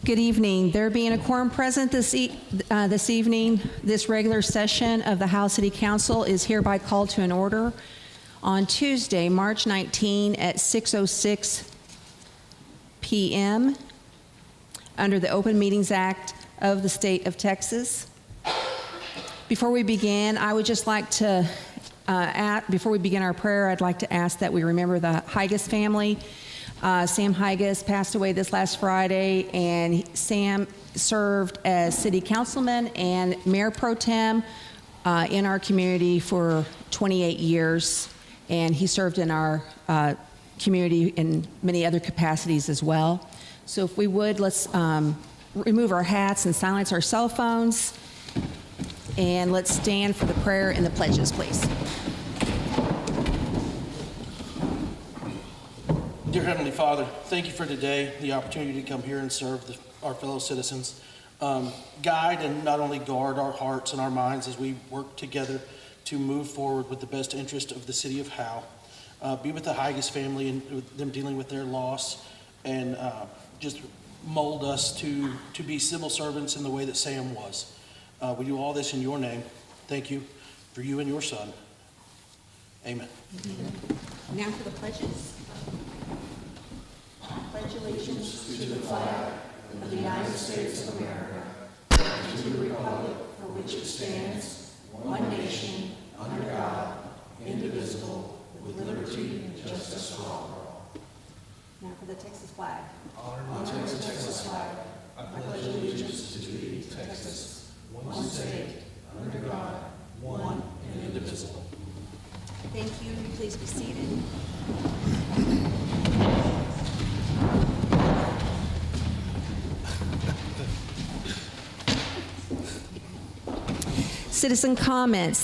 Good evening. There being a quorum present this evening, this regular session of the Howe City Council is hereby called to an order on Tuesday, March 19 at 6:06 p.m. under the Open Meetings Act of the State of Texas. Before we begin, I would just like to, before we begin our prayer, I'd like to ask that we remember the Higas family. Sam Higas passed away this last Friday, and Sam served as city councilman and mayor pro tem in our community for 28 years, and he served in our community in many other capacities as well. So if we would, let's remove our hats and silence our cell phones, and let's stand for the prayer and the pledges, please. Dear Heavenly Father, thank you for today, the opportunity to come here and serve our fellow citizens. Guide and not only guard our hearts and our minds as we work together to move forward with the best interest of the city of Howe. Be with the Higas family and with them dealing with their loss, and just mold us to be civil servants in the way that Sam was. We do all this in your name. Thank you for you and your son. Amen. Now for the pledges. Pledge allegiance to the flag of the United States of America and to the republic for which it stands, one nation, under God, indivisible, with liberty and justice for all. Now for the Texas flag. On the Texas flag, I pledge allegiance to thee, Texas, one state, under God, one and indivisible. Thank you. Please be seated. Citizen comments.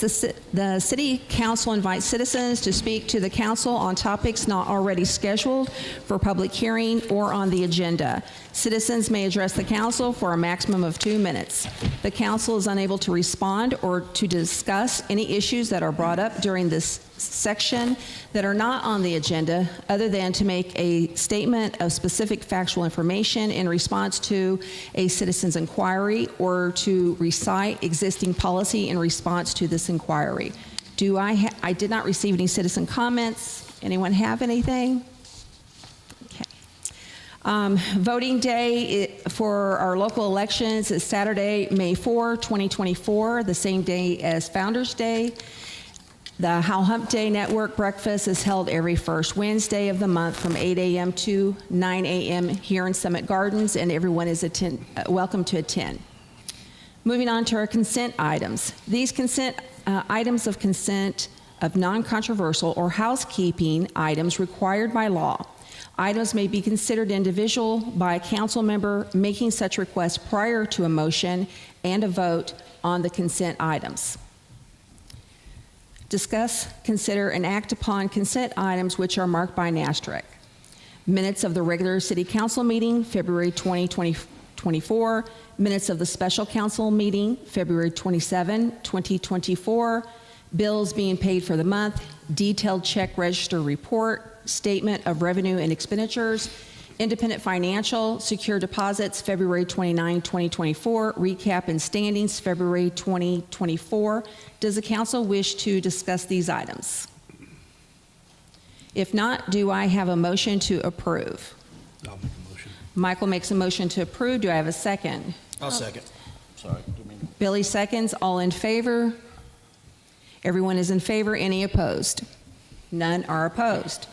The City Council invites citizens to speak to the council on topics not already scheduled for public hearing or on the agenda. Citizens may address the council for a maximum of 2 minutes. The council is unable to respond or to discuss any issues that are brought up during this section that are not on the agenda, other than to make a statement of specific factual information in response to a citizen's inquiry or to recite existing policy in response to this inquiry. I did not receive any citizen comments. Anyone have anything? Okay. Voting day for our local elections is Saturday, May 4, 2024, the same day as Founders Day. The Howe Hump Day Network breakfast is held every first Wednesday of the month from 8 a.m. to 9 a.m. here in Summit Gardens, and everyone is welcome to attend. Moving on to our consent items. These items of consent of non-controversial or housekeeping items required by law. Items may be considered individual by a council member making such request prior to a motion and a vote on the consent items. Discuss, consider, and act upon consent items which are marked by an asterisk. Minutes of the regular City Council meeting, February 20, 2024. Minutes of the special council meeting, February 27, 2024. Bills being paid for the month. Detailed check register report. Statement of revenue and expenditures. Independent financial, secure deposits, February 29, 2024. Recap and standings, February 2024. Does the council wish to discuss these items? If not, do I have a motion to approve? I'll make a motion. Michael makes a motion to approve. Do I have a second? I'll second. Sorry. Billy seconds. All in favor? Everyone is in favor. Any opposed? None are opposed.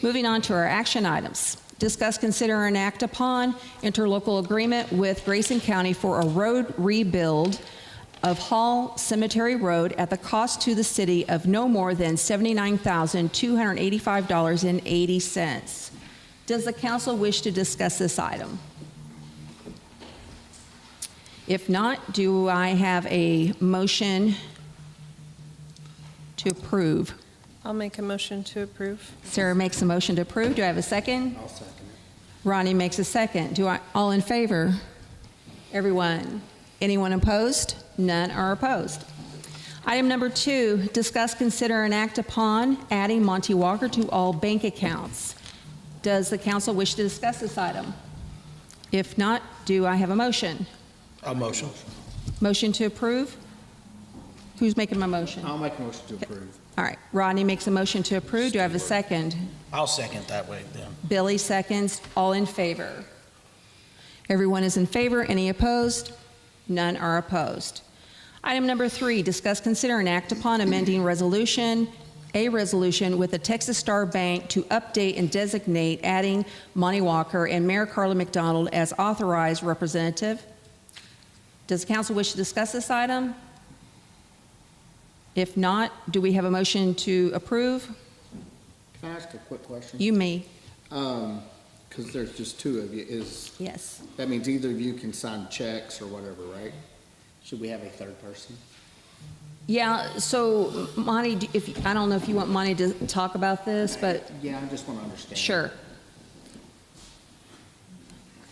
Moving on to our action items. Discuss, consider, and act upon interlocal agreement with Grayson County for a road rebuild of Hall Cemetery Road at the cost to the city of no more than $79,285.80. Does the council wish to discuss this item? If not, do I have a motion to approve? I'll make a motion to approve. Sarah makes a motion to approve. Do I have a second? I'll second it. Ronnie makes a second. All in favor? Everyone. Anyone opposed? None are opposed. Item number 2, discuss, consider, and act upon adding Monty Walker to all bank accounts. Does the council wish to discuss this item? If not, do I have a motion? A motion. Motion to approve? Who's making my motion? I'll make a motion to approve. All right, Rodney makes a motion to approve. Do I have a second? I'll second that way then. Billy seconds. All in favor? Everyone is in favor. Any opposed? None are opposed. Item number 3, discuss, consider, and act upon amending a resolution with the Texas Star Bank to update and designate adding Monty Walker and Mayor Carla McDonald as authorized representative. Does the council wish to discuss this item? If not, do we have a motion to approve? Can I ask a quick question? You may. Because there's just two of you, Yes. that means either of you can sign checks or whatever, right? Should we have a third person? Yeah, so Monty, I don't know if you want Monty to talk about this, but Yeah, I just want to understand. sure.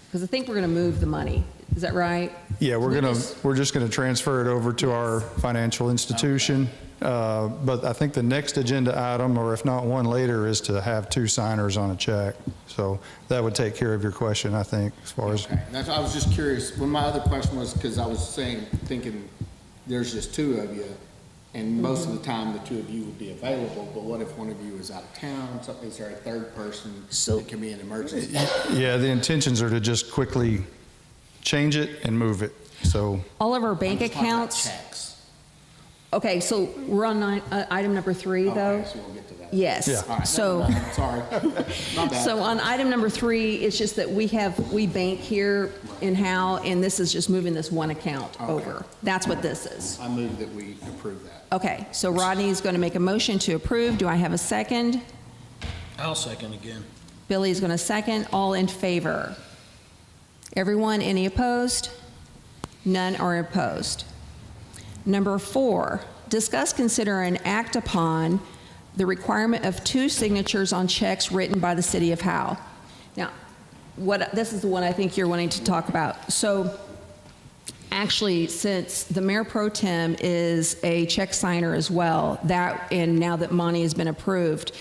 Because I think we're going to move the money. Is that right? Yeah, Lucas? we're just going to transfer it over to our financial institution. But I think the next agenda item, or if not one later, is to have 2 signers on a check. So that would take care of your question, I think, as far as, Okay, I was just curious. Well, my other question was, because I was thinking there's just 2 of you, and most of the time the 2 of you would be available, but what if one of you is out of town? So is there a third person that can be an emergency? yeah, the intentions are to just quickly change it and move it. So, All of our bank I'm just talking about accounts. Checks. Okay, so we're on item number 3, though? Okay, so we'll get to that. Yes. Yeah. All right, So. never mind. Sorry. My bad. So on item number 3, it's just that we bank here in Howe, and this is just moving this one account Okay. over. That's what this is. I move that we approve that. Okay, so Rodney's going to make a motion to approve. Do I have a second? I'll second again. Billy's going to second. All in favor? Everyone, any opposed? None are opposed. Number 4, discuss, consider, and act upon the requirement of 2 signatures on checks written by the city of Howe. Now, this is the one I think you're wanting to talk about. So actually, since the mayor pro tem is a check signer as well, and now that Monty has been approved,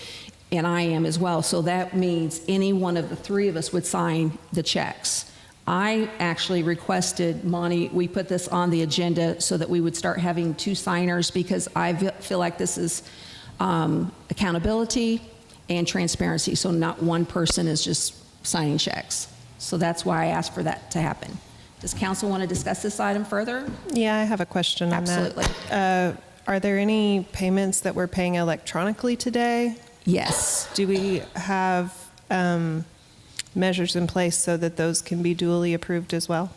and I am as well, so that means any one of the 3 of us would sign the checks. I actually requested, Monty, we put this on the agenda so that we would start having 2 signers, because I feel like this is accountability and transparency, so not one person is just signing checks. So that's why I asked for that to happen. Does council want to discuss this item further? Yeah, I have a question on that. Absolutely. Are there any payments that we're paying electronically today? Yes. Do we have measures in place so that those can be duly approved as well?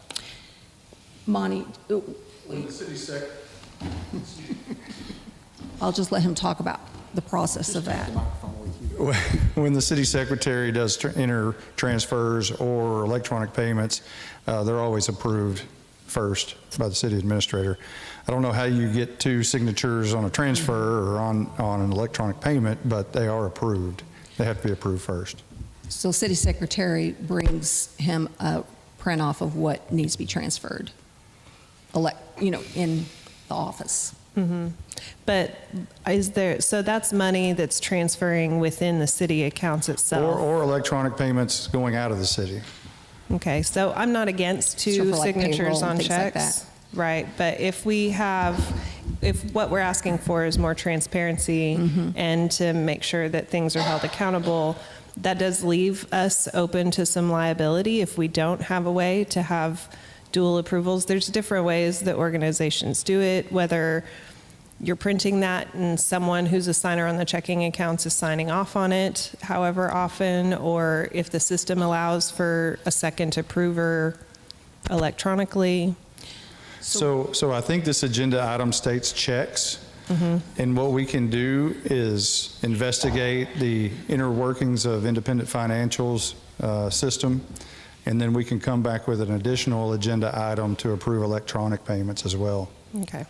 Monty, I'll just let him talk about the process of that. The microphone with you. when the city secretary does enter transfers or electronic payments, they're always approved first by the city administrator. I don't know how you get 2 signatures on a transfer or on an electronic payment, but they are approved. They have to be approved first. So city secretary brings him a print off of what needs to be transferred, in the office. But so that's money that's transferring within the city accounts itself? Or electronic payments going out of the city. Okay, so I'm not against So 2 for like signatures payroll and on things like checks. Right, but if what we're asking for is more transparency and to make sure that things are held accountable, that does leave us open to some liability if we don't have a way to have dual approvals. There's different ways that organizations do it, whether you're printing that and someone who's a signer on the checking accounts is signing off on it however often, or if the system allows for a second approver electronically. So I think this agenda item states checks. And what we can do is investigate the inner workings of independent financials system, and then we can come back with an additional agenda item to approve electronic payments as well. Okay.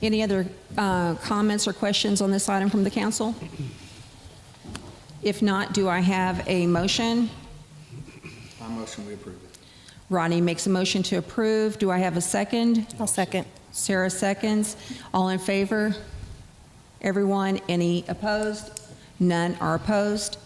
Any other comments or questions on this item from the council? If not, do I have a motion? I motion we approve it. Ronnie makes a motion to approve. Do I have a second? I'll second. Sarah seconds. All in favor? Everyone? Any opposed? None are opposed.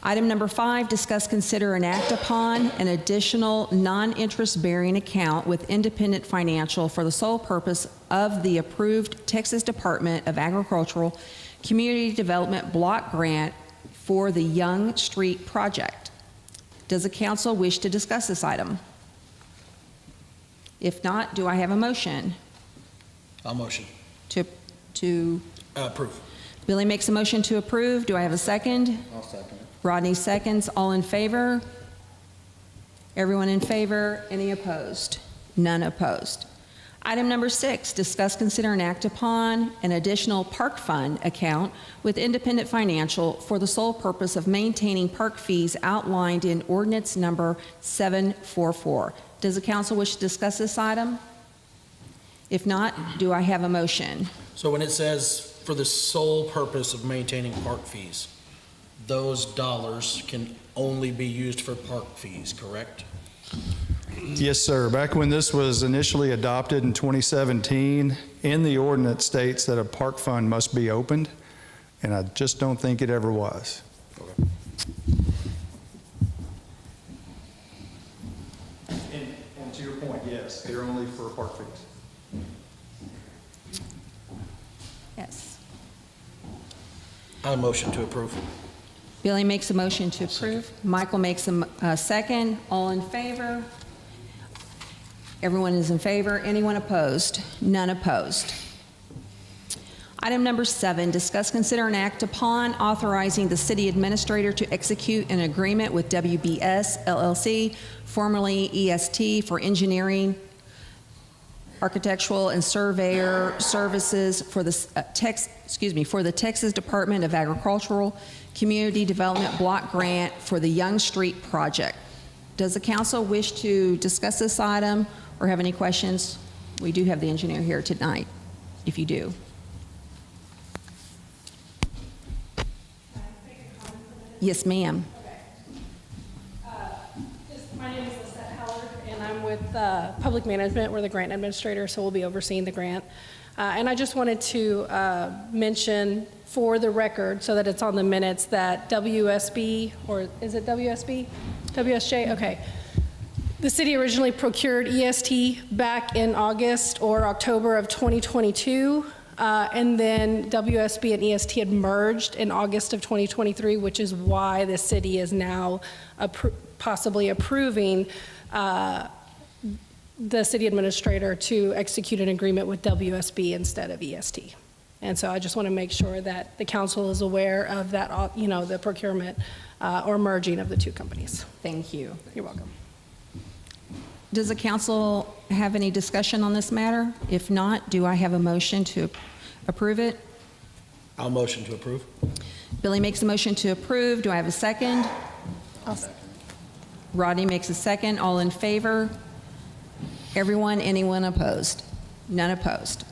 Item number 5, discuss, consider, and act upon an additional non-interest-bearing account with Independent Financial for the sole purpose of the approved Texas Department of Agricultural Community Development Block Grant for the Young Street Project. Does the council wish to discuss this item? If not, do I have a motion I'll motion. to Approve. Billy makes a motion to approve. Do I have a second? I'll second it. Rodney seconds. All in favor? Everyone in favor? Any opposed? None opposed. Item number 6, discuss, consider, and act upon an additional park fund account with Independent Financial for the sole purpose of maintaining park fees outlined in ordinance number 744. Does the council wish to discuss this item? If not, do I have a motion? So when it says for the sole purpose of maintaining park fees, those dollars can only be used for park fees, correct? Yes, sir. Back when this was initially adopted in 2017, in the ordinance states that a park fund must be opened, and I just don't think it ever was. And to your point, yes, they're only for park fees. Yes. I motion to approve. Billy makes a motion to approve. Michael makes a second. All in favor? Everyone is in favor. Anyone opposed? None opposed. Item number 7, discuss, consider, and act upon authorizing the city administrator to execute an agreement with WBS LLC, formerly EST, for engineering, architectural, and surveyor services for the for the Texas Department of Agricultural Community Development Block Grant for the Young Street Project. Does the council wish to discuss this item or have any questions? We do have the engineer here tonight, if you do. Yes, ma'am. My name is Lisette Howard, and I'm with Public Management. We're the grant administrator, so we'll be overseeing the grant. And I just wanted to mention for the record, so that it's on the minutes, that WSB, or is it WSB? WSJ? Okay. The city originally procured EST back in August or October of 2022. And then WSB and EST had merged in August of 2023, which is why the city is now possibly approving the city administrator to execute an agreement with WSB instead of EST. And so I just want to make sure that the council is aware of that, the procurement or merging of the two companies. Thank you. You're welcome. Does the council have any discussion on this matter? If not, do I have a motion to approve it? I'll motion to approve. Billy makes a motion to approve. Do I have a second? I'll second. Rodney makes a second. All in favor? Everyone, anyone opposed? None opposed.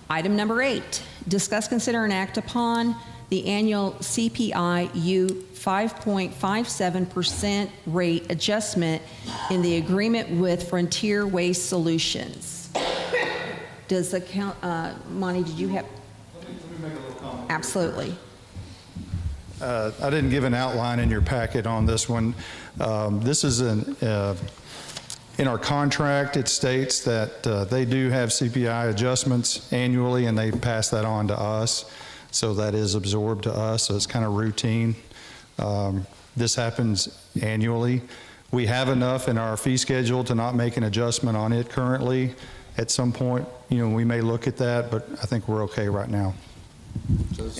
Item number 8, discuss, consider, and act upon the annual CPI-U 5.57% rate adjustment in the agreement with Frontier Waste Solutions. Does the Monty, did you have? Let me make a little comment. Absolutely. I didn't give an outline in your packet on this one. This is in our contract, it states that they do have CPI adjustments annually, and they pass that on to us. So that is absorbed to us, so it's kind of routine. This happens annually. We have enough in our fee schedule to not make an adjustment on it currently. At some point, we may look at that, but I think we're okay right now.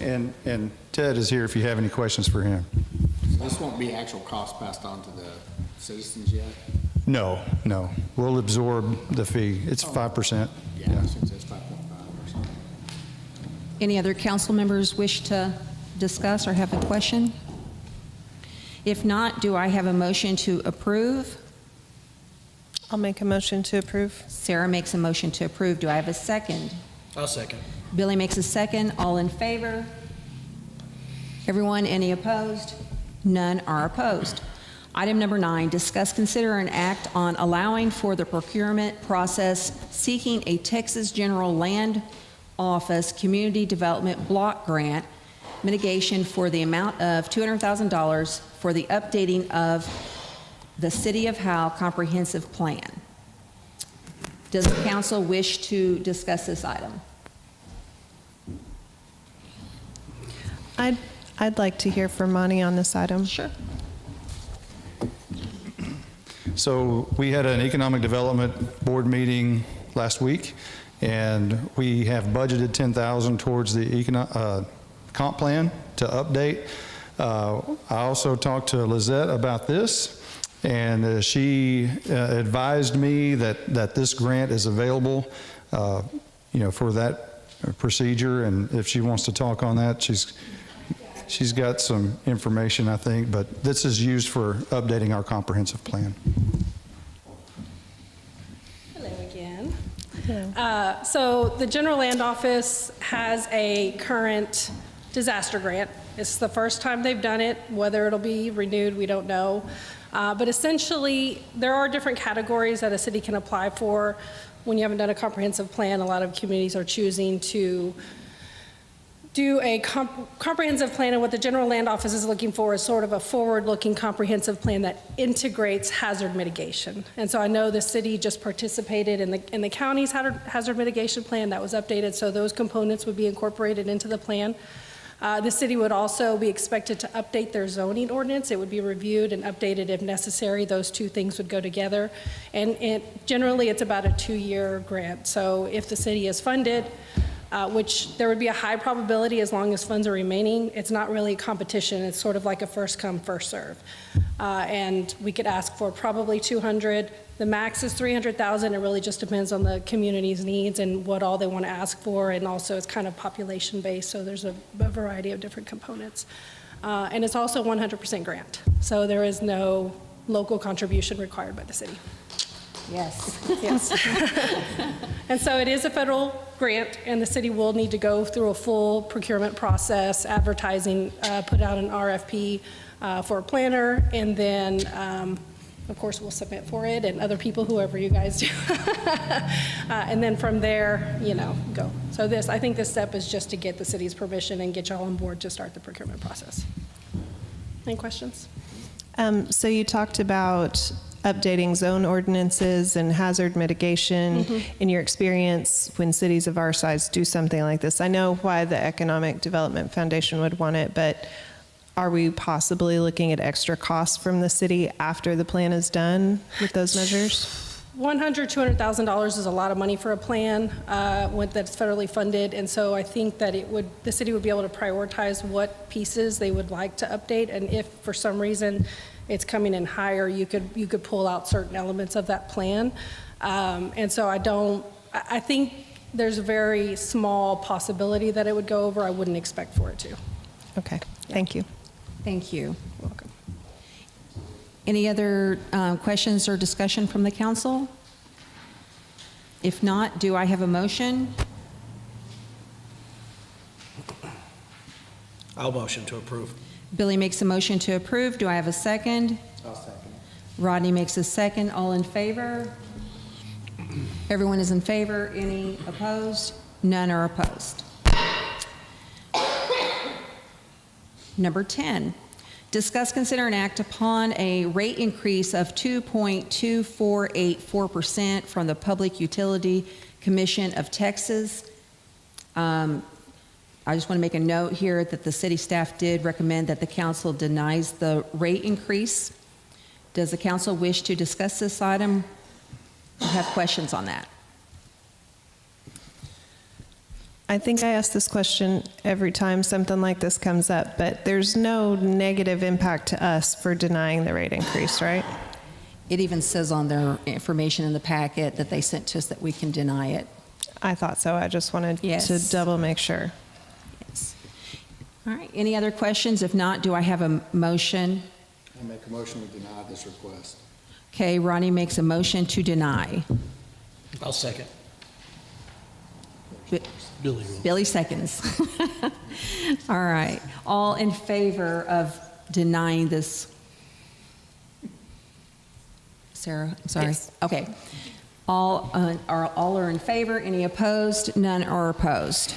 And Ted is here if you have any questions for him. So this won't be actual cost passed on to the citizens yet? No. We'll absorb the fee. It's 5%. Yeah, since it's 5.5 or something. Any other council members wish to discuss or have a question? If not, do I have a motion to approve? I'll make a motion to approve. Sarah makes a motion to approve. Do I have a second? I'll second. Billy makes a second. All in favor? Everyone, any opposed? None are opposed. Item number 9, discuss, consider, and act on allowing for the procurement process seeking a Texas General Land Office Community Development Block Grant mitigation for the amount of $200,000 for the updating of the City of Howe Comprehensive Plan. Does the council wish to discuss this item? I'd like to hear from Monty on this item. Sure. So we had an Economic Development Board meeting last week, and we have budgeted $10,000 towards the comp plan to update. I also talked to Lizette about this, and she advised me that this grant is available, for that procedure, and if she wants to talk on that, she's got some information, I think, but this is used for updating our comprehensive plan. Hello again. So the General Land Office has a current disaster grant. It's the first time they've done it. Whether it'll be renewed, we don't know. But essentially, there are different categories that a city can apply for. When you haven't done a comprehensive plan, a lot of communities are choosing to do a comprehensive plan, and what the General Land Office is looking for is sort of a forward-looking comprehensive plan that integrates hazard mitigation. And so I know the city just participated in the county's hazard mitigation plan that was updated, so those components would be incorporated into the plan. The city would also be expected to update their zoning ordinance. It would be reviewed and updated if necessary. Those two things would go together. And generally, it's about a 2-year grant. So if the city is funded, which there would be a high probability as long as funds are remaining, it's not really a competition. It's sort of like a first come, first serve. And we could ask for probably 200. The max is 300,000. It really just depends on the community's needs and what all they want to ask for. And also it's kind of population based, so there's a variety of different components. And it's also 100% grant. So there is no local contribution required by the city. Yes. Yes. And so it is a federal grant, and the city will need to go through a full procurement process, advertising, put out an RFP for a planner, and then, of course, we'll submit for it, and other people, whoever you guys do. And then from there, go. So I think this step is just to get the city's permission and get y'all on board to start the procurement process. Any questions? So you talked about updating zone ordinances and hazard mitigation. In your experience, when cities of our size do something like this, I know why the Economic Development Foundation would want it, but are we possibly looking at extra costs from the city after the plan is done with those measures? $200,000 is a lot of money for a plan that's federally funded, and so I think that the city would be able to prioritize what pieces they would like to update, and if for some reason it's coming in higher, you could pull out certain elements of that plan. And so I think there's a very small possibility that it would go over. I wouldn't expect for it to. Okay, thank you. Thank you. You're welcome. Any other questions or discussion from the council? If not, do I have a motion? I'll motion to approve. Billy makes a motion to approve. Do I have a second? I'll second. Rodney makes a second. All in favor? Everyone is in favor. Any opposed? None are opposed. Number 10, discuss, consider, and act upon a rate increase of 2.2484% from the Public Utility Commission of Texas. I just want to make a note here that the city staff did recommend that the council denies the rate increase. Does the council wish to discuss this item or have questions on that? I think I ask this question every time something like this comes up, but there's no negative impact to us for denying the rate increase, right? It even says on their information in the packet that they sent to us that we can deny it. I thought so. I just wanted Yes. to double make sure. Yes. All right, any other questions? If not, do I have a motion? I make a motion to deny this request. Okay, Ronnie makes a motion to deny. I'll second. Bi- Billy will. Billy seconds. All right, all in favor of denying this? Sarah, I'm sorry. Yes. Okay. All are in favor. Any opposed? None are opposed.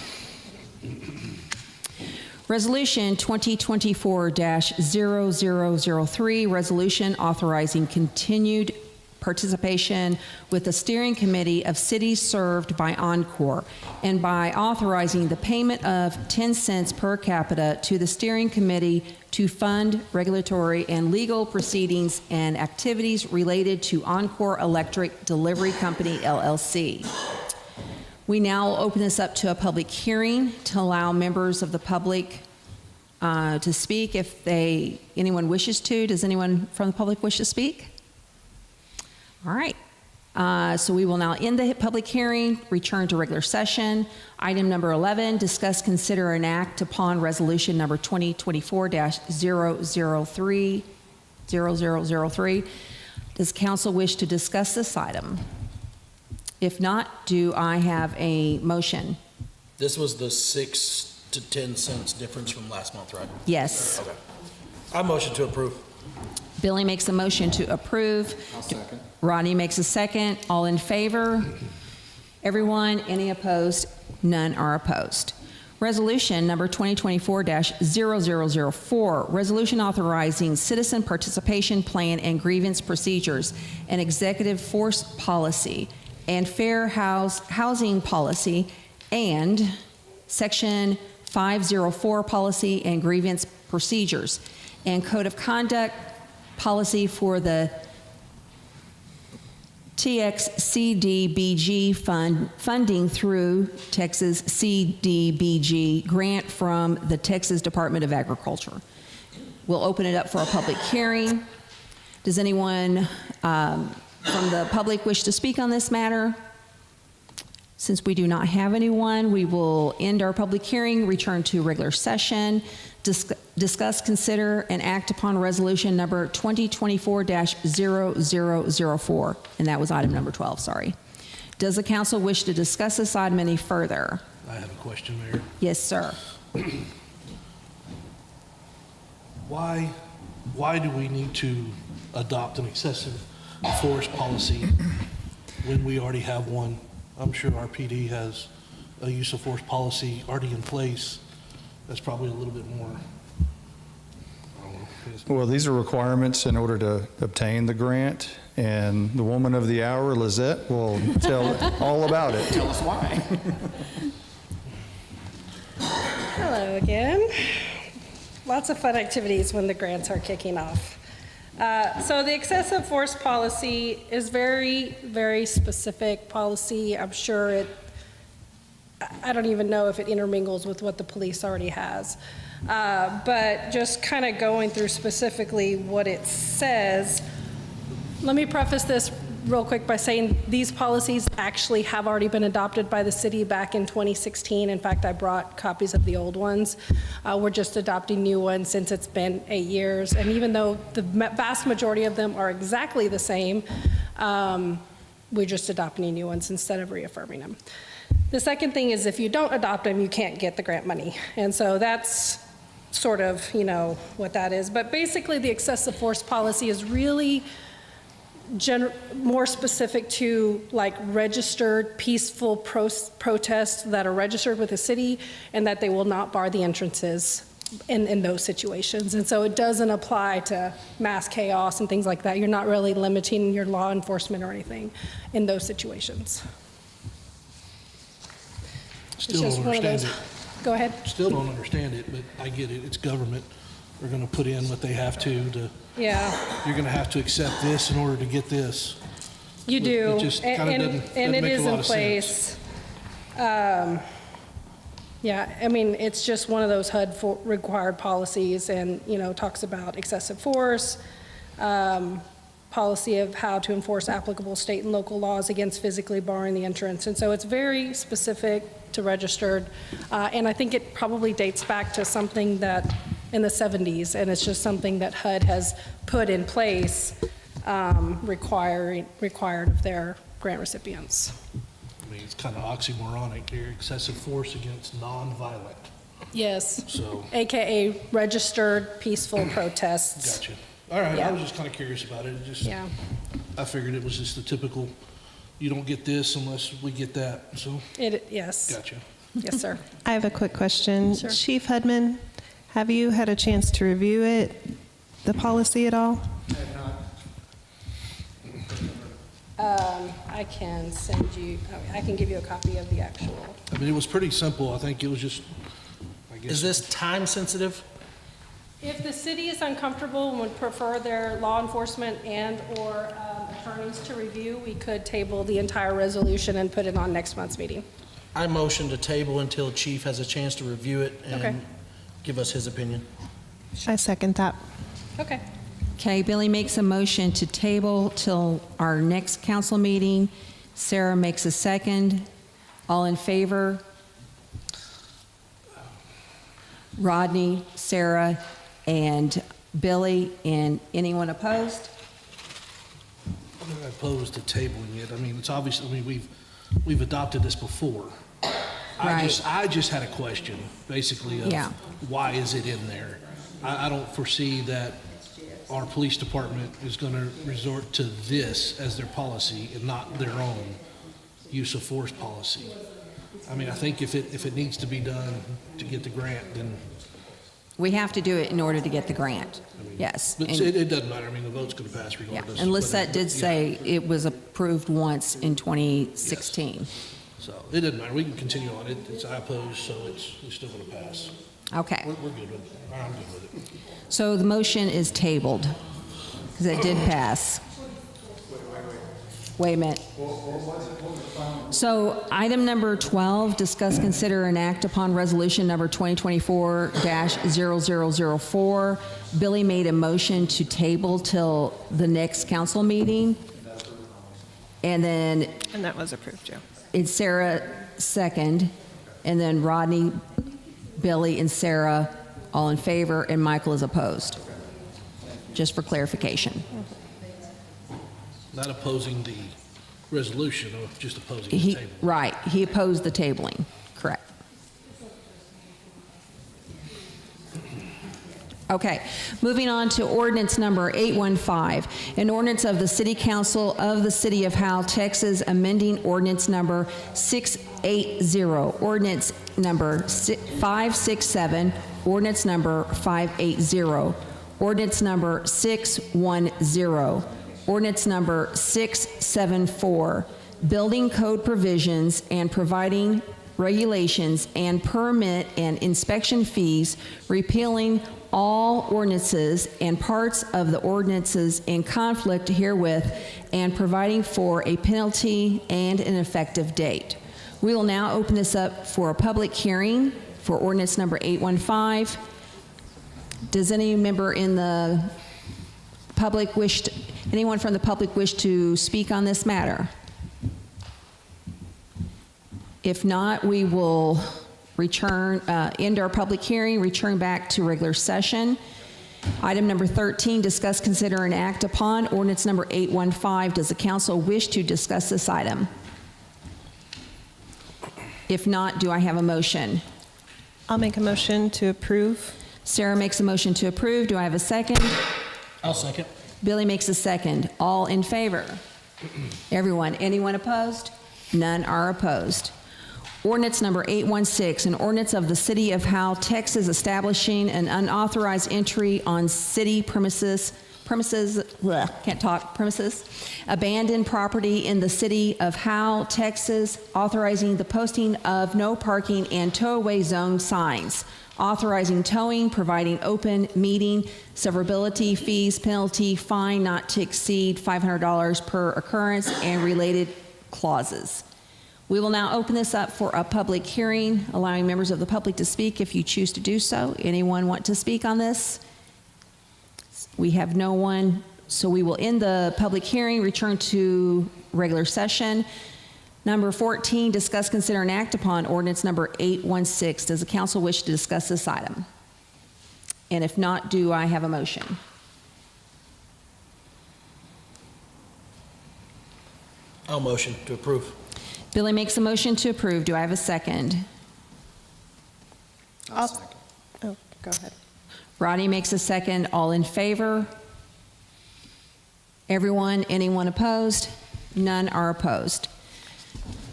Resolution 2024-0003, resolution authorizing continued participation with the steering committee of cities served by Encore, and by authorizing the payment of 10 cents per capita to the steering committee to fund regulatory and legal proceedings and activities related to Encore Electric Delivery Company, LLC. We now open this up to a public hearing to allow members of the public to speak if anyone wishes to. Does anyone from the public wish to speak? All right. So we will now end the public hearing, return to regular session. Item number 11, discuss, consider, and act upon resolution number 2024-0003. Does council wish to discuss this item? If not, do I have a motion? This was the 6 to 10 cents difference from last month, right? Yes. Okay. I motion to approve. Billy makes a motion to approve. I'll second. Rodney makes a second. All in favor? Everyone? Any opposed? None are opposed. Resolution number 2024-0004, resolution authorizing citizen participation plan and grievance procedures and executive force policy and fair housing policy and Section 504 policy and grievance procedures and code of conduct policy for the TXCDBG funding through Texas CDBG grant from the Texas Department of Agriculture. We'll open it up for a public hearing. Does anyone from the public wish to speak on this matter? Since we do not have anyone, we will end our public hearing, return to regular session, discuss, consider, and act upon resolution number 2024-0004. And that was item number 12, sorry. Does the council wish to discuss this item any further? I have a question, Mayor. Yes, sir. Why do we need to adopt an excessive force policy when we already have one? I'm sure our PD has a use of force policy already in place. That's probably a little bit more, I don't know. Well, these are requirements in order to obtain the grant, and the woman of the hour, Lizette, will tell all about it. Tell us why. Hello again. Lots of fun activities when the grants are kicking off. So the excessive force policy is very, very specific policy. I'm sure I don't even know if it intermingles with what the police already has. But just kind of going through specifically what it says, let me preface this real quick by saying these policies actually have already been adopted by the city back in 2016. In fact, I brought copies of the old ones. We're just adopting new ones since it's been 8 years. And even though the vast majority of them are exactly the same, we're just adopting new ones instead of reaffirming them. The second thing is if you don't adopt them, you can't get the grant money. And so that's sort of, what that is. But basically, the excessive force policy is really more specific to like registered peaceful protests that are registered with the city and that they will not bar the entrances in those situations. And so it doesn't apply to mass chaos and things like that. You're not really limiting your law enforcement or anything in those situations. Still don't understand it. Go ahead. Still don't understand it, but I get it. It's government. They're going to put in what they have to. Yeah. You're going to have to accept this in order to get this. You do. It just kind of doesn't and it make a is lot in of place. Yeah, I mean, it's just one of those HUD required policies and, talks about excessive force, policy of how to enforce applicable state and local laws against physically barring the entrance. And so it's very specific to registered. And I think it probably dates back to something that in the 70s, and it's just something that HUD has put in place required of their grant recipients. I mean, it's kind of oxymoronic here, excessive force against non-violent. Yes. So, AKA registered peaceful protests. gotcha. All right, I Yeah. was just kind of curious about it. Yeah. I figured it was just the typical, you don't get this unless we get that, so, Yes. gotcha. Yes, sir. I have a quick question. Sure. Chief Hudman, Have you had a chance to review it, the policy at all? I can send you, I can give you a copy of the actual. I mean, it was pretty simple. I think it was just, I guess. Is this time sensitive? If the city is uncomfortable and would prefer their law enforcement and/or attorneys to review, we could table the entire resolution and put it on next month's meeting. I motion to table until Chief has a chance to review it Okay. and give us his opinion. I second that. Okay. Okay, Billy makes a motion to table till our next council meeting. Sarah makes a second. All in favor? Rodney, Sarah, and Billy, and anyone opposed? I'm not opposed to tabling it. I mean, it's obvious, I mean, we've adopted this before. Right. I just had a question, basically, of Yeah. why is it in there? I don't foresee that our police department is going to resort to this as their policy and not their own use of force policy. I mean, I think if it needs to be done to get the grant, then We have to do it in order to get the grant, yes. but And- it doesn't matter. I mean, the vote's going to pass Yeah, regardless. and whether- Lisette did yeah. say it was approved once in 2016. So it doesn't matter. We can continue on it. It's I oppose, so it's still going to pass. Okay, We're good with it. I'm good with it. so the motion is tabled, because it did pass. Wait a minute. So item number 12, discuss, consider, and act upon resolution number 2024-0004. Billy made a motion to table till the next council meeting. And then And that was approved, Joe. it's Sarah second, and then Rodney, Billy, and Sarah all in favor, and Michael is opposed. Just for clarification. Not opposing the resolution, or just opposing the He, table. right, he opposed the tabling, correct. Okay, moving on to ordinance number 815, an ordinance of the City Council of the City of Howe, Texas, amending ordinance number 680, ordinance number 567, ordinance number 580, ordinance number 610, ordinance number 674, building code provisions and providing regulations and permit and inspection fees, repealing all ordinances and parts of the ordinances in conflict herewith, and providing for a penalty and an effective date. We will now open this up for a public hearing for ordinance number 815. Does any member in the public anyone from the public wish to speak on this matter? If not, we will end our public hearing, return back to regular session. Item number 13, discuss, consider, and act upon ordinance number 815. Does the council wish to discuss this item? If not, do I have a motion? I'll make a motion to approve. Sarah makes a motion to approve. Do I have a second? I'll second. Billy makes a second. All in favor? Everyone. Anyone opposed? None are opposed. Ordinance number 816, an ordinance of the City of Howe, Texas, establishing an unauthorized entry on city premises, abandoned property in the City of Howe, Texas, authorizing the posting of no parking and tow-away zone signs, authorizing towing, providing open meeting, severability, fees, penalty, fine not to exceed $500 per occurrence, and related clauses. We will now open this up for a public hearing, allowing members of the public to speak if you choose to do so. Anyone want to speak on this? We have no one, so we will end the public hearing, return to regular session. Number 14, discuss, consider, and act upon ordinance number 816. Does the council wish to discuss this item? And if not, do I have a motion? I'll motion to approve. Billy makes a motion to approve. Do I have a second? Oh, go ahead. Rodney makes a second. All in favor? Everyone? Anyone opposed? None are opposed.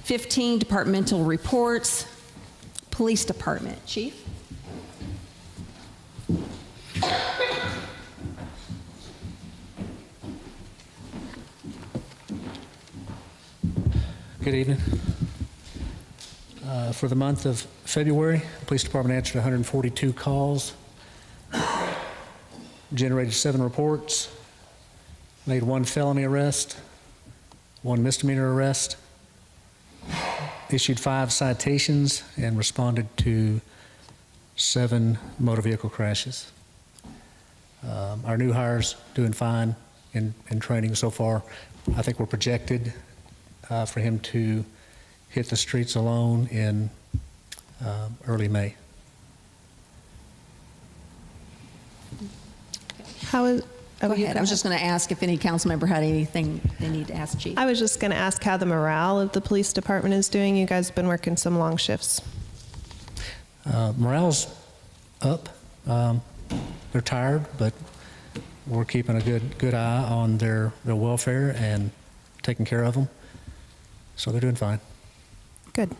15, departmental reports. Police Department. Chief? Good evening. For the month of February, the police department answered 142 calls, generated 7 reports, made 1 felony arrest, 1 misdemeanor arrest, issued 5 citations, and responded to 7 motor vehicle crashes. Our new hires doing fine in training so far. I think we're projected for him to hit the streets alone in early May. How is, Go you ahead. I was just going to ask if any council member had anything they need to ask Chief. I was just going to ask how the morale of the police department is doing. You guys have been working some long shifts. Morale's up. They're tired, but we're keeping a good eye on their welfare and taking care of them. So they're doing fine. Good.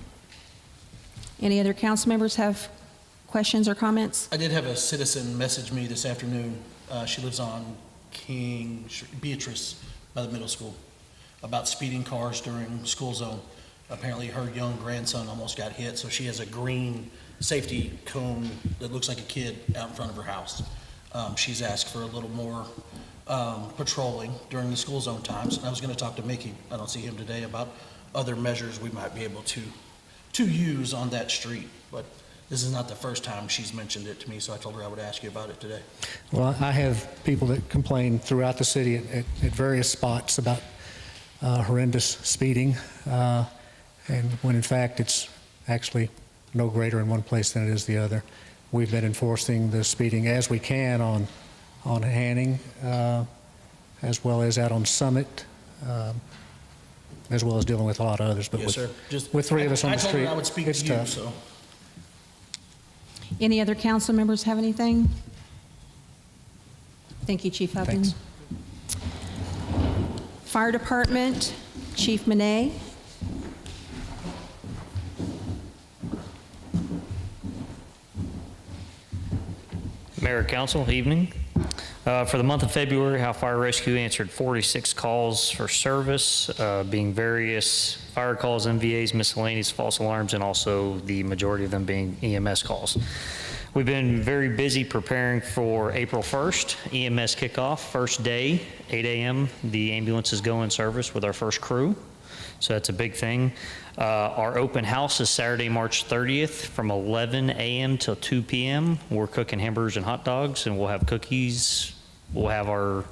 Any other council members have questions or comments? I did have a citizen message me this afternoon. She lives on Beatrice by the middle school, about speeding cars during school zone. Apparently her young grandson almost got hit, so she has a green safety cone that looks like a kid out in front of her house. She's asked for a little more patrolling during the school zone times. And I was going to talk to Mickey, I don't see him today, about other measures we might be able to use on that street. But this is not the first time she's mentioned it to me, so I told her I would ask you about it today. Well, I have people that complain throughout the city at various spots about horrendous speeding, and when in fact it's actually no greater in one place than it is the other. We've been enforcing the speeding as we can on Hanning, as well as out on Summit, as well as dealing with a lot of others. But Yes, sir. Just- with 3 of us on the I told street, her I would speak it's to you, tough. so. Any other council members have anything? Thank you, Chief Hutton. Thanks. Fire Department, Chief Monet. Mayor, Council, evening. For the month of February, Howe Fire Rescue answered 46 calls for service, being various fire calls, MVAs, miscellaneous false alarms, and also the majority of them being EMS calls. We've been very busy preparing for April 1st, EMS kickoff, first day, 8 a.m. The ambulances go in service with our first crew. So that's a big thing. Our open house is Saturday, March 30th from 11 a.m. till 2 p.m. We're cooking hamburgers and hot dogs, and we'll have cookies. We'll have our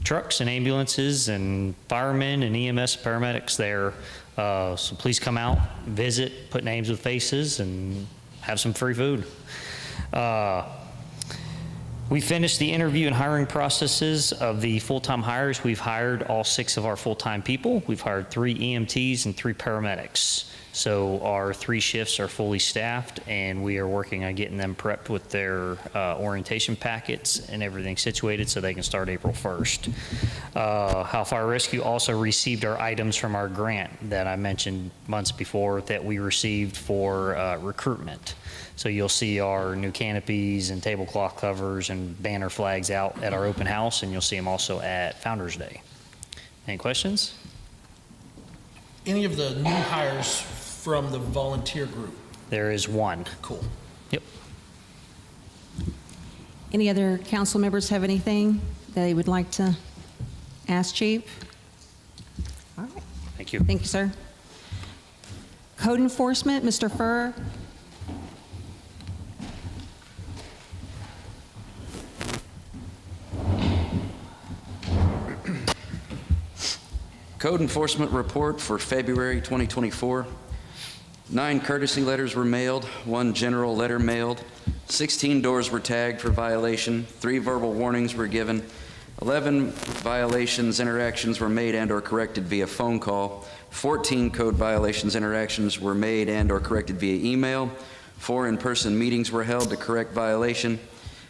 trucks and ambulances and firemen and EMS paramedics there. So please come out, visit, put names with faces, and have some free food. We finished the interview and hiring processes of the full-time hires. We've hired all 6 of our full-time people. We've hired 3 EMTs and 3 paramedics. So our 3 shifts are fully staffed, and we are working on getting them prepped with their orientation packets and everything situated so they can start April 1st. Howe Fire Rescue also received our items from our grant that I mentioned months before that we received for recruitment. So you'll see our new canopies and tablecloth covers and banner flags out at our open house, and you'll see them also at Founder's Day. Any questions? Any of the new hires from the volunteer group? There is 1. Cool. Yep. Any other council members have anything that they would like to ask Chief? All right. Thank you. Thank you, sir. Code Enforcement, Mr. Furr. Code enforcement report for February 2024. 9 courtesy letters were mailed, 1 general letter mailed, 16 doors were tagged for violation, 3 verbal warnings were given, 11 violations interactions were made and or corrected via phone call, 14 code violations interactions were made and or corrected via email, 4 in-person meetings were held to correct violation.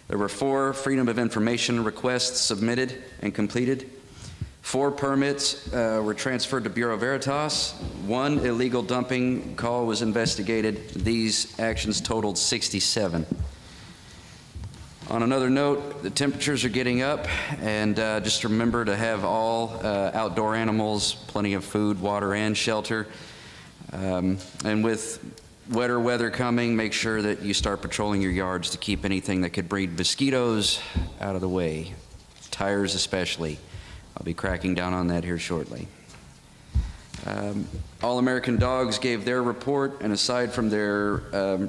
There were 4 Freedom of Information requests submitted and completed. 4 permits were transferred to Bureau Veritas. 1 illegal dumping call was investigated. These actions totaled 67. On another note, the temperatures are getting up, and just remember to have all outdoor animals, plenty of food, water, and shelter. And with wetter weather coming, make sure that you start patrolling your yards to keep anything that could breed mosquitoes out of the way, tires especially. I'll be cracking down on that here shortly. All American Dogs gave their report, and aside from their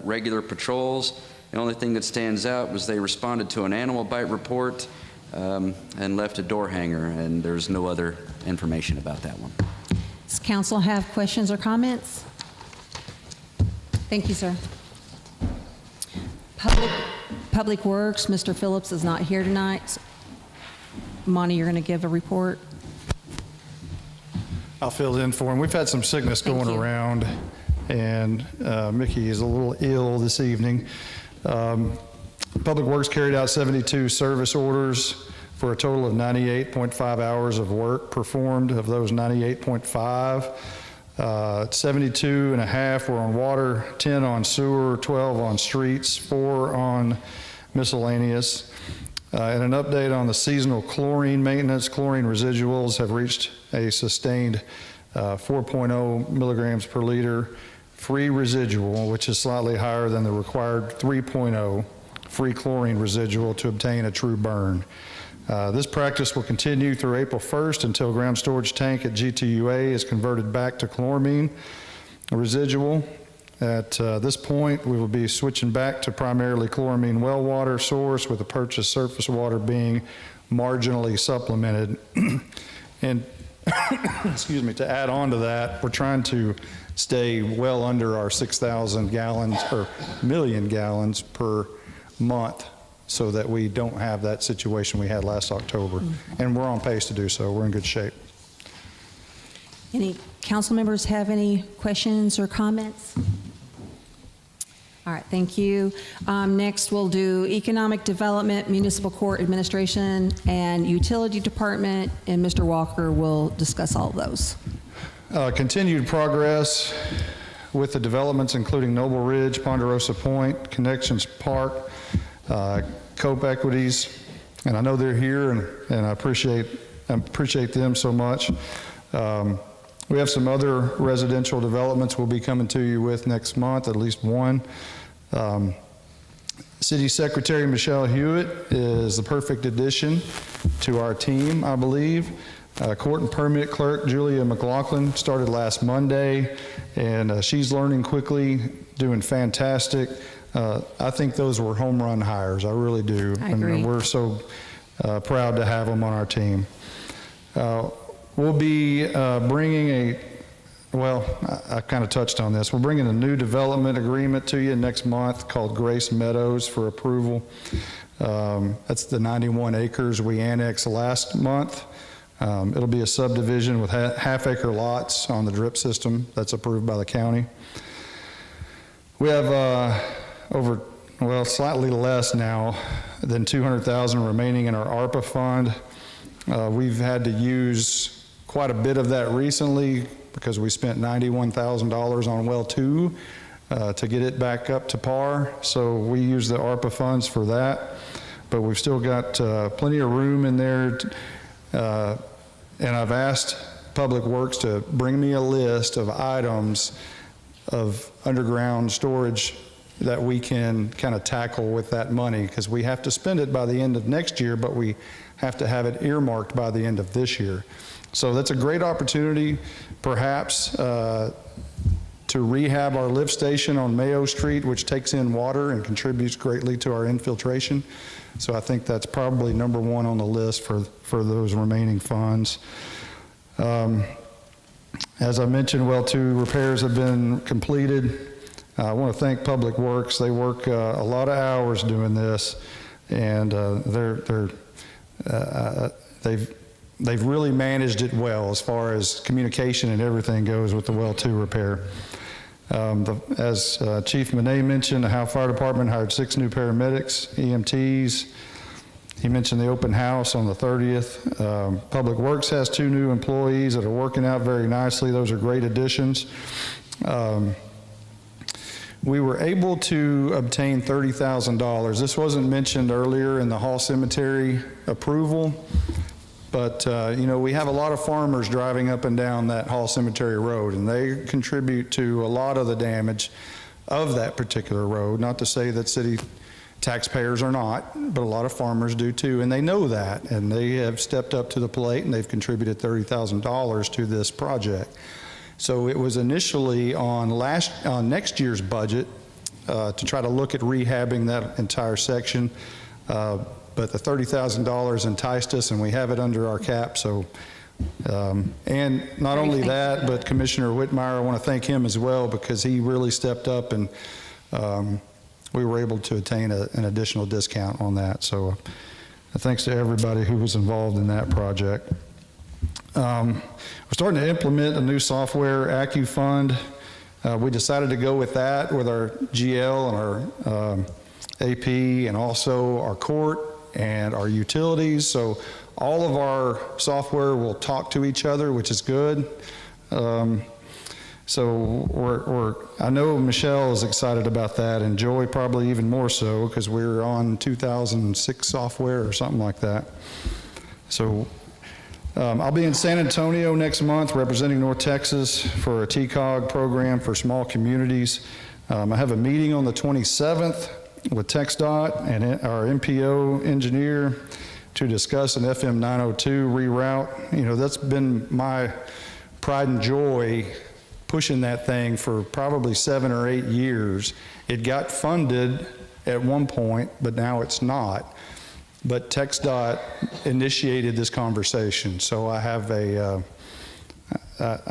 regular patrols, the only thing that stands out was they responded to an animal bite report and left a door hanger, and there's no other information about that one. Does council have questions or comments? Thank you, sir. Public Works, Mr. Phillips is not here tonight. Monty, you're going to give a report? I'll fill in for him. We've had some sickness Thank going you. around, and Mickey is a little ill this evening. Public Works carried out 72 service orders for a total of 98.5 hours of work performed. Of those 98.5, 72 and a half were on water, 10 on sewer, 12 on streets, 4 on miscellaneous. And an update on the seasonal chlorine maintenance. Chlorine residuals have reached a sustained 4.0 milligrams per liter free residual, which is slightly higher than the required 3.0 free chlorine residual to obtain a true burn. This practice will continue through April 1st until ground storage tank at GTUA is converted back to chloramine residual. At this point, we will be switching back to primarily chloramine well water source, with the purchased surface water being marginally supplemented. And excuse me, to add on to that, we're trying to stay well under our 6,000 gallons or million gallons per month, so that we don't have that situation we had last October. And we're on pace to do so. We're in good shape. Any council members have any questions or comments? All right, thank you. Next, we'll do Economic Development, Municipal Court Administration, and Utility Department, and Mr. Walker will discuss all of those. Continued progress with the developments, including Noble Ridge, Ponderosa Point, Connections Park, Cope Equities, and I know they're here, and I appreciate them so much. We have some other residential developments we'll be coming to you with next month, at least one. City Secretary Michelle Hewitt is the perfect addition to our team, I believe. Court and Permit Clerk Julia McLaughlin started last Monday, and she's learning quickly, doing fantastic. I think those were home run hires. I really do. I agree. And we're so proud to have them on our team. We'll be bringing I kind of touched on this. We're bringing a new development agreement to you next month called Grace Meadows for approval. That's the 91 acres we annexed last month. It'll be a subdivision with half-acre lots on the drip system that's approved by the county. We have slightly less now than $200,000 remaining in our ARPA fund. We've had to use quite a bit of that recently because we spent $91,000 on well 2 to get it back up to par. So we use the ARPA funds for that, but we've still got plenty of room in there. And I've asked Public Works to bring me a list of items of underground storage that we can kind of tackle with that money, because we have to spend it by the end of next year, but we have to have it earmarked by the end of this year. So that's a great opportunity, perhaps, to rehab our lift station on Mayo Street, which takes in water and contributes greatly to our infiltration. So I think that's probably number one on the list for those remaining funds. As I mentioned, well 2 repairs have been completed. I want to thank Public Works. They work a lot of hours doing this, and they've really managed it well as far as communication and everything goes with the well 2 repair. As Chief Monet mentioned, the Howe Fire Department hired 6 new paramedics, EMTs. He mentioned the open house on the 30th. Public Works has 2 new employees that are working out very nicely. Those are great additions. We were able to obtain $30,000. This wasn't mentioned earlier in the Hall Cemetery approval. But, we have a lot of farmers driving up and down that Hall Cemetery Road, and they contribute to a lot of the damage of that particular road. Not to say that city taxpayers are not, but a lot of farmers do too, and they know that, and they have stepped up to the plate, and they've contributed $30,000 to this project. So it was initially on next year's budget to try to look at rehabbing that entire section, but the $30,000 enticed us, and we have it under our cap. So, and not only that, but Commissioner Whitmire, I want to thank him as well, because he really stepped up, and we were able to attain an additional discount on that. So thanks to everybody who was involved in that project. We're starting to implement a new software, AccuFund. We decided to go with that with our GL and our AP, and also our court and our utilities. So all of our software will talk to each other, which is good. So I know Michelle is excited about that, and Joy probably even more so, because we're on 2006 software or something like that. So I'll be in San Antonio next month representing North Texas for a TCOG program for small communities. I have a meeting on the 27th with TxDOT and our MPO engineer to discuss an FM 902 reroute. That's been my pride and joy, pushing that thing for probably 7 or 8 years. It got funded at one point, but now it's not. But TxDOT initiated this conversation, so I have I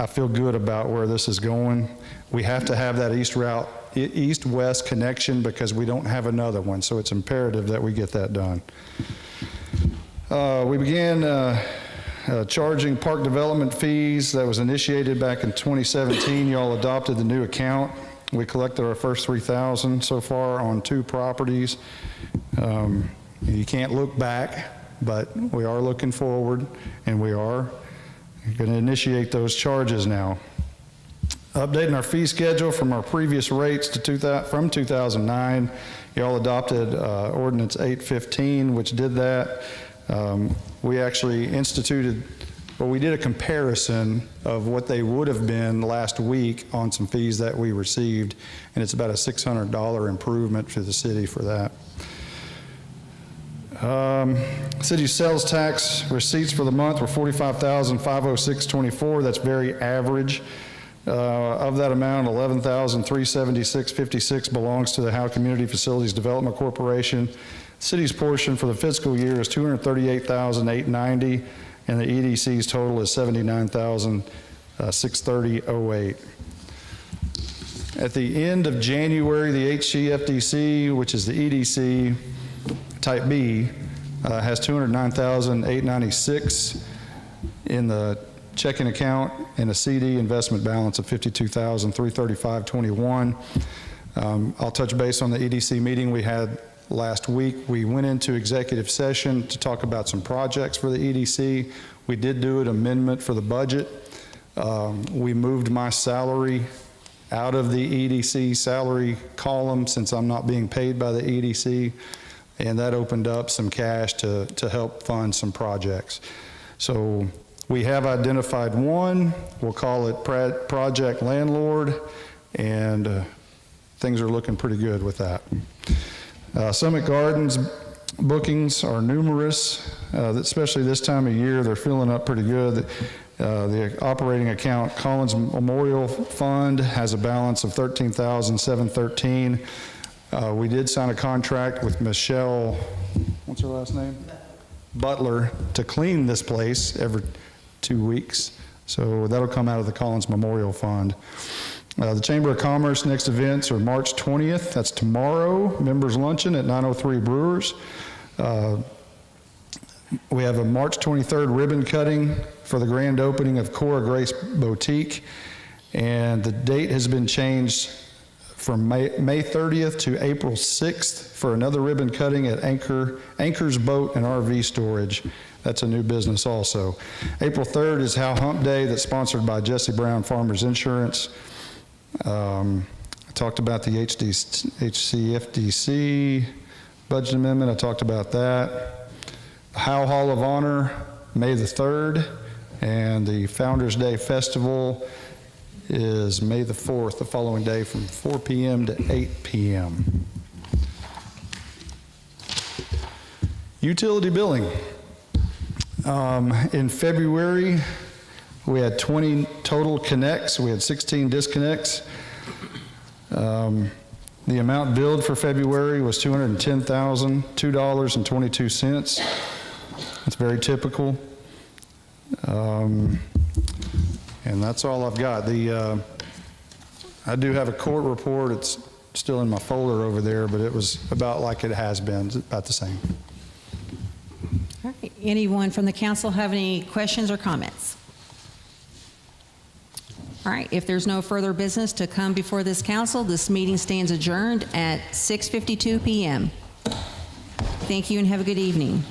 feel good about where this is going. We have to have that east-west connection, because we don't have another one, so it's imperative that we get that done. We began charging park development fees. That was initiated back in 2017. Y'all adopted the new account. We collected our first $3,000 so far on 2 properties. You can't look back, but we are looking forward, and we are going to initiate those charges now. Updating our fee schedule from our previous rates from 2009. Y'all adopted Ordinance 815, which did that. We actually we did a comparison of what they would have been last week on some fees that we received, and it's about a $600 improvement for the city for that. City sales tax receipts for the month were $45,506.24. That's very average. Of that amount, $11,376.56 belongs to the Howe Community Facilities Development Corporation. City's portion for the fiscal year is $238,890, and the EDC's total is $79,630.08. At the end of January, the HCFDC, which is the EDC Type B, has $209,896 in the checking account and a CD investment balance of $52,335.21. I'll touch base on the EDC meeting we had last week. We went into executive session to talk about some projects for the EDC. We did do an amendment for the budget. We moved my salary out of the EDC salary column, since I'm not being paid by the EDC, and that opened up some cash to help fund some projects. So we have identified one. We'll call it Project Landlord, and things are looking pretty good with that. Summit Gardens bookings are numerous, especially this time of year. They're filling up pretty good. The operating account, Collins Memorial Fund, has a balance of $13,713. We did sign a contract with Michelle, what's her last name? Butler, to clean this place every 2 weeks. So that'll come out of the Collins Memorial Fund. The Chamber of Commerce next events are March 20th. That's tomorrow. Members luncheon at 903 Brewers. We have a March 23rd ribbon cutting for the grand opening of Cora Grace Boutique. And the date has been changed from May 30th to April 6th for another ribbon cutting at Anchor's Boat and RV Storage. That's a new business also. April 3rd is Howe Hump Day, that's sponsored by Jesse Brown Farmers Insurance. I talked about the HCFDC budget amendment. I talked about that. Howe Hall of Honor May the 3rd, and the Founder's Day Festival is May the 4th, the following day from 4 p.m. to 8 p.m. Utility billing. In February, we had 20 total connects. We had 16 disconnects. The amount billed for February was $210,002.22. That's very typical. And that's all I've got. I do have a court report. It's still in my folder over there, but it was about like it has been, it's about the same. All right. Anyone from the council have any questions or comments? All right. If there's no further business to come before this council, this meeting stands adjourned at 6:52 p.m. Thank you and have a good evening.